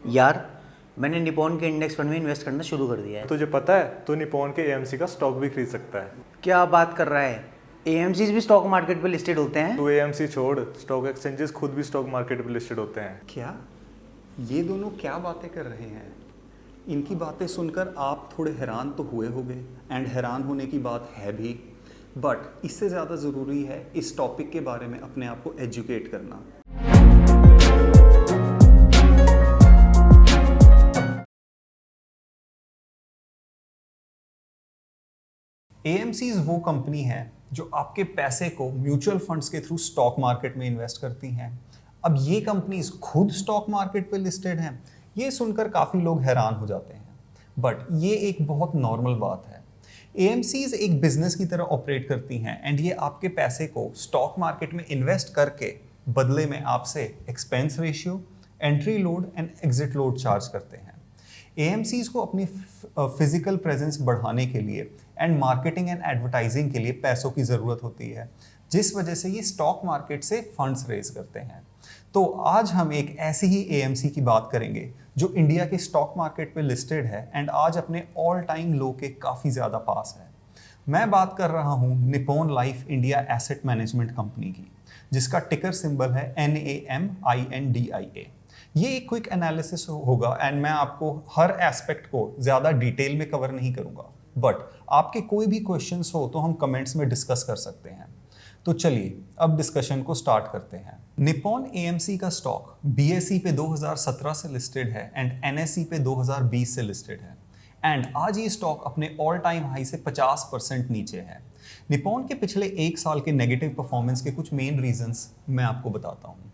यार, मैंने निपॉन के इंडेक्स फंड में इन्वेस्ट करना शुरू कर दिया है। तुझे पता है तू निपॉन के एएमसी का स्टॉक भी खरीद सकता है। क्या बात कर रहा है? एएमसीज भी स्टॉक मार्केट पे लिस्टेड होते हैं? तू एएमसी छोड़, स्टॉक एक्सचेंजेस खुद भी स्टॉक मार्केट पे लिस्टेड होते हैं। क्या ये दोनों क्या बातें कर रहे हैं? इनकी बातें सुनकर आप थोड़े हैरान तो हुए होंगे, एंड हैरान होने की बात है भी, बट इससे ज़्यादा ज़रूरी है इस टॉपिक के बारे में अपने आप को एजुकेट करना। एएमसीज वो कंपनी है जो आपके पैसे को म्यूचुअल फंड्स के थ्रू स्टॉक मार्केट में इन्वेस्ट करती हैं। अब ये कंपनीज खुद स्टॉक मार्केट पे लिस्टेड हैं, ये सुनकर काफ़ी लोग हैरान हो जाते हैं, बट ये एक बहुत नॉर्मल बात है। एएमसीज एक बिजनेस की तरह ऑपरेट करती हैं एंड ये आपके पैसे को स्टॉक मार्केट में इन्वेस्ट करके बदले में आपसे expense ratio, entry load and exit load charge करते हैं। एएमसीज को अपनी फिजिकल प्रेजेंस बढ़ाने के लिए एंड मार्केटिंग एंड एडवर्टाइजिंग के लिए पैसों की ज़रूरत होती है, जिस वजह से ये स्टॉक मार्केट से फंड्स रेज करते हैं। तो आज हम एक ऐसी ही एएमसी की बात करेंगे जो इंडिया के स्टॉक मार्केट पे लिस्टेड है एंड आज अपने ऑल टाइम लो के काफ़ी ज़्यादा पास है। मैं बात कर रहा हूँ Nippon life India asset management company की, जिसका टिकर सिंबल है NAMINDIA। ये एक क्विक एनालिसिस होगा एंड मैं आपको हर एस्पेक्ट को ज़्यादा डिटेल में कवर नहीं करूँगा, बट आपके कोई भी क्वेश्चंस हो तो हम कमेंट्स में डिस्कस कर सकते हैं। तो चलिए अब डिस्कशन को स्टार्ट करते हैं। निपॉन एएमसी का स्टॉक BSE पे 2017 से लिस्टेड है एंड NSE पे 2020 से लिस्टेड है एंड आज ये स्टॉक अपने ऑल टाइम हाई से 50% नीचे है। निपॉन के पिछले एक साल के नेगेटिव परफॉर्मेंस के कुछ मेन रीजंस मैं आपको बताता हूँ।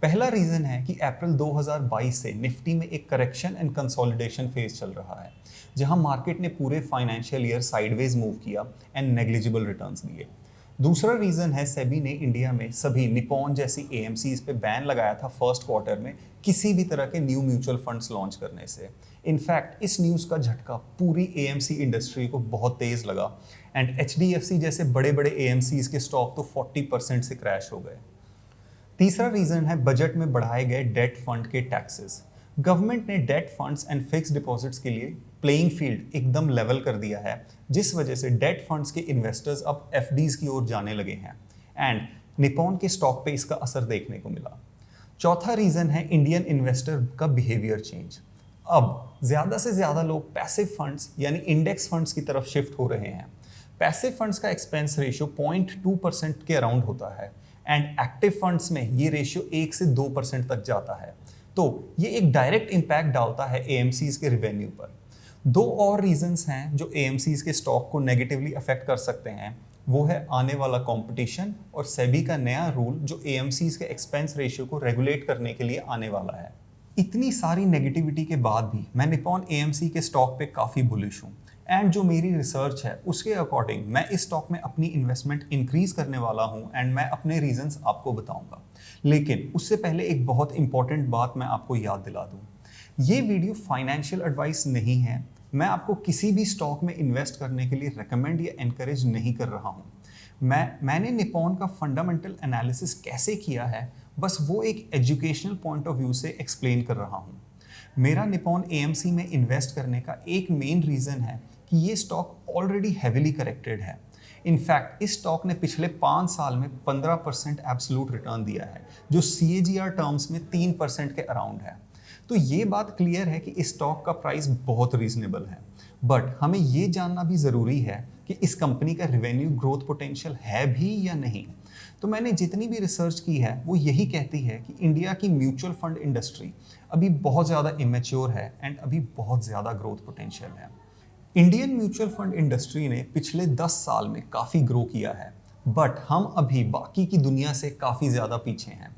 पहला रीजन है कि अप्रैल 2022 से निफ्टी में एक करेक्शन एंड कंसोलिडेशन फेज चल रहा है, जहां मार्केट ने पूरे फाइनेंशियल ईयर साइडवेज मूव किया एंड नेग्लिजिबल रिटर्न्स दिए। दूसरा रीजन है सेबी ने इंडिया में सभी निपॉन जैसी एएमसीज पे बैन लगाया था फर्स्ट क्वार्टर में किसी भी तरह के न्यू म्यूचुअल फंड्स लॉन्च करने से। इनफैक्ट इस न्यूज़ का झटका पूरी एएमसी इंडस्ट्री को बहुत तेज लगा एंड HDFC जैसे बड़े बड़े एएमसीज के स्टॉक तो 40% से क्रैश हो गए। तीसरा रीजन है बजट में बढ़ाए गए डेट फंड के टैक्सेस। गवर्नमेंट ने date funds and fix deposits के लिए प्लेइंग फील्ड एकदम लेवल कर दिया है, जिस वजह से डेट फंड्स के इन्वेस्टर्स अब FDs की ओर जाने लगे हैं एंड निपॉन के स्टॉक पे इसका असर देखने को मिला। चौथा रीजन है इंडियन इन्वेस्टर का बिहेवियर चेंज। अब ज़्यादा से ज़्यादा लोग पैसिव फंड्स यानी इंडेक्स फंड्स की तरफ शिफ्ट हो रहे हैं। पैसिव फंड्स का एक्सपेंस रेशियो 0.2% के अराउंड होता है एंड एक्टिव फंड्स में ये रेशियो 1 से 2% तक जाता है। तो ये एक डायरेक्ट इम्पैक्ट डालता है एएमसीज के रिवेन्यू पर। दो और रीजंस हैं जो एएमसीज के स्टॉक को नेगेटिवली अफेक्ट कर सकते हैं, वो है आने वाला कंपटीशन और सेबी का नया रूल जो एएमसीज के एक्सपेंस रेशियो को रेगुलेट करने के लिए आने वाला है। इतनी सारी नेगेटिविटी के बाद भी मैं निपॉन एएमसी के स्टॉक पे काफ़ी बुलिश हूँ एंड जो मेरी रिसर्च है उसके अकॉर्डिंग मैं इस स्टॉक में अपनी इन्वेस्टमेंट इंक्रीज करने वाला हूँ एंड मैं अपने रीजंस आपको बताऊंगा। लेकिन उससे पहले एक बहुत इंपॉर्टेंट बात मैं आपको याद दिला दूँ। ये वीडियो फाइनेंशियल एडवाइस नहीं है, मैं आपको किसी भी स्टॉक में इन्वेस्ट करने के लिए रेकमेंड या एनकरेज नहीं कर रहा हूँ। मैंने निपॉन का फंडामेंटल एनालिसिस कैसे किया है बस वो एक एजुकेशनल पॉइंट ऑफ व्यू से एक्सप्लेन कर रहा हूँ। मेरा निपॉन एएमसी में इन्वेस्ट करने का एक मेन रीज़न है कि ये स्टॉक ऑलरेडी हैविली करेक्टेड है। इनफैक्ट इस स्टॉक ने पिछले 5 साल में 15% एब्सोल्यूट रिटर्न दिया है, जो CAGR टर्म्स में 3% के अराउंड है। तो ये बात क्लियर है कि इस स्टॉक का प्राइस बहुत रीजनेबल है, बट हमें ये जानना भी ज़रूरी है कि इस कंपनी का रेवेन्यू ग्रोथ पोटेंशियल है भी या नहीं। तो मैंने जितनी भी रिसर्च की है वो यही कहती है कि इंडिया की म्यूचुअल फंड इंडस्ट्री अभी बहुत ज़्यादा इमेच्योर है एंड अभी बहुत ज़्यादा ग्रोथ पोटेंशियल है। इंडियन म्यूचुअल फंड इंडस्ट्री ने पिछले 10 साल में काफ़ी ग्रो किया है, बट हम अभी बाकी की दुनिया से काफ़ी ज़्यादा पीछे हैं।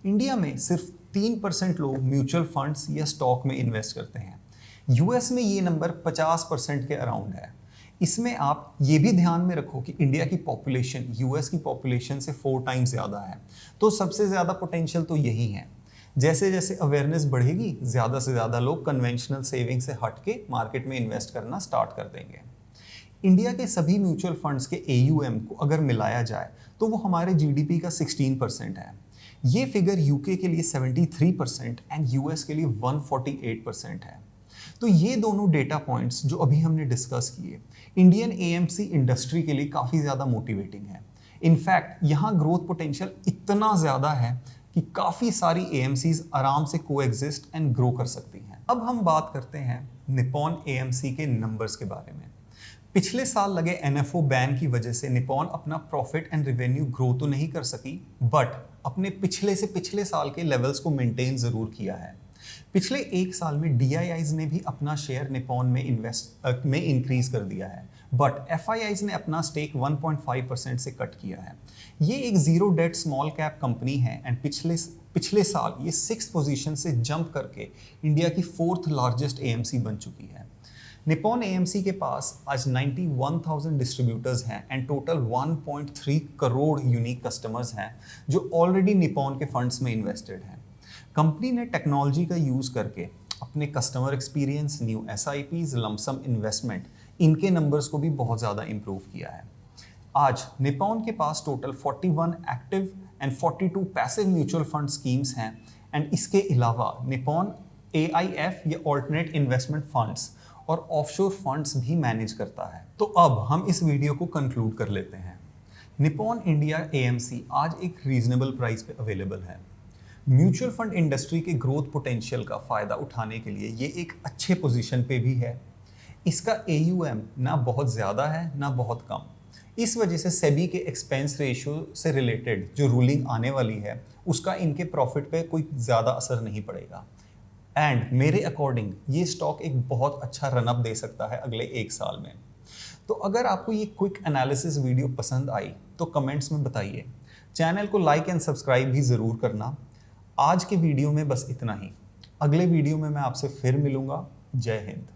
इंडिया में सिर्फ 3% लोग म्यूचुअल फंड्स या स्टॉक में इन्वेस्ट करते हैं। US में ये नंबर 50% के अराउंड है। इसमें आप ये भी ध्यान में रखो कि इंडिया की पॉपुलेशन US की पॉपुलेशन से 4 टाइम्स ज़्यादा है, तो सबसे ज़्यादा पोटेंशियल तो यही है। जैसे जैसे अवेयरनेस बढ़ेगी, ज़्यादा से ज़्यादा लोग कन्वेंशनल सेविंग से हट के मार्केट में इन्वेस्ट करना स्टार्ट कर देंगे। इंडिया के सभी म्यूचुअल फंड्स के AUM को अगर मिलाया जाए तो वो हमारे GDP का 16% है। ये फिगर यूके के लिए 73% एंड यूएस के लिए 148% है। तो ये दोनों डेटा पॉइंट्स जो अभी हमने डिस्कस किए इंडियन एएमसी इंडस्ट्री के लिए काफ़ी ज़्यादा मोटिवेटिंग है। इनफैक्ट यहाँ ग्रोथ पोटेंशियल इतना ज़्यादा है कि काफ़ी सारी एएमसीज आराम से कोएग्जिस्ट एंड ग्रो कर सकती हैं। अब हम बात करते हैं निप्पॉन एएमसी के नंबर्स के बारे में। पिछले साल लगे एनएफओ बैन की वजह से निप्पॉन अपना प्रॉफिट एंड रेवेन्यू ग्रो तो नहीं कर सकी, बट अपने पिछले से पिछले साल के लेवल्स को मेंटेन ज़रूर किया है। पिछले एक साल में डीआईआईज ने भी अपना शेयर निप्पॉन में इंक्रीज कर दिया है, बट एफआईआईज ने अपना स्टेक 1.5% से कट किया है। ये एक zero debt small cap company है एंड पिछले साल ये 6th पोजीशन से जंप करके इंडिया की 4th लार्जेस्ट एएमसी बन चुकी है। निप्पॉन एएमसी के पास आज 91,000 डिस्ट्रीब्यूटर्स हैं and total 1.3 crore unique customers हैं जो ऑलरेडी निप्पॉन के फंड्स में इन्वेस्टेड हैं। कंपनी ने टेक्नोलॉजी का यूज़ करके अपने customer experience, new SIPs, lump sum investment, इनके नंबर्स को भी बहुत ज़्यादा इंप्रूव किया है। आज निप्पॉन के पास total 41 active and 42 passive mutual fund schemes हैं एंड इसके अलावा निप्पॉन एआईएफ या ऑल्टरनेट इन्वेस्टमेंट फंड्स और ऑफशोर फंड्स भी मैनेज करता है। तो अब हम इस वीडियो को कंक्लूड कर लेते हैं। निप्पॉन इंडिया एएमसी आज एक रीजनेबल प्राइस पे अवेलेबल है। म्यूचुअल फंड इंडस्ट्री के ग्रोथ पोटेंशियल का फ़ायदा उठाने के लिए ये एक अच्छे पोजीशन पे भी है। इसका AUM ना बहुत ज़्यादा है ना बहुत कम। इस वजह से सेबी के एक्सपेंस रेशियो से रिलेटेड जो रूलिंग आने वाली है उसका इनके प्रॉफिट पे कोई ज़्यादा असर नहीं पड़ेगा। एंड मेरे अकॉर्डिंग ये स्टॉक एक बहुत अच्छा रनअप दे सकता है अगले एक साल में। तो अगर आपको ये क्विक एनालिसिस वीडियो पसंद आई तो कमेंट्स में बताइए। चैनल को लाइक एंड सब्सक्राइब भी ज़रूर करना। आज के वीडियो में बस इतना ही। अगले वीडियो में मैं आपसे फिर मिलूंगा। जय हिंद।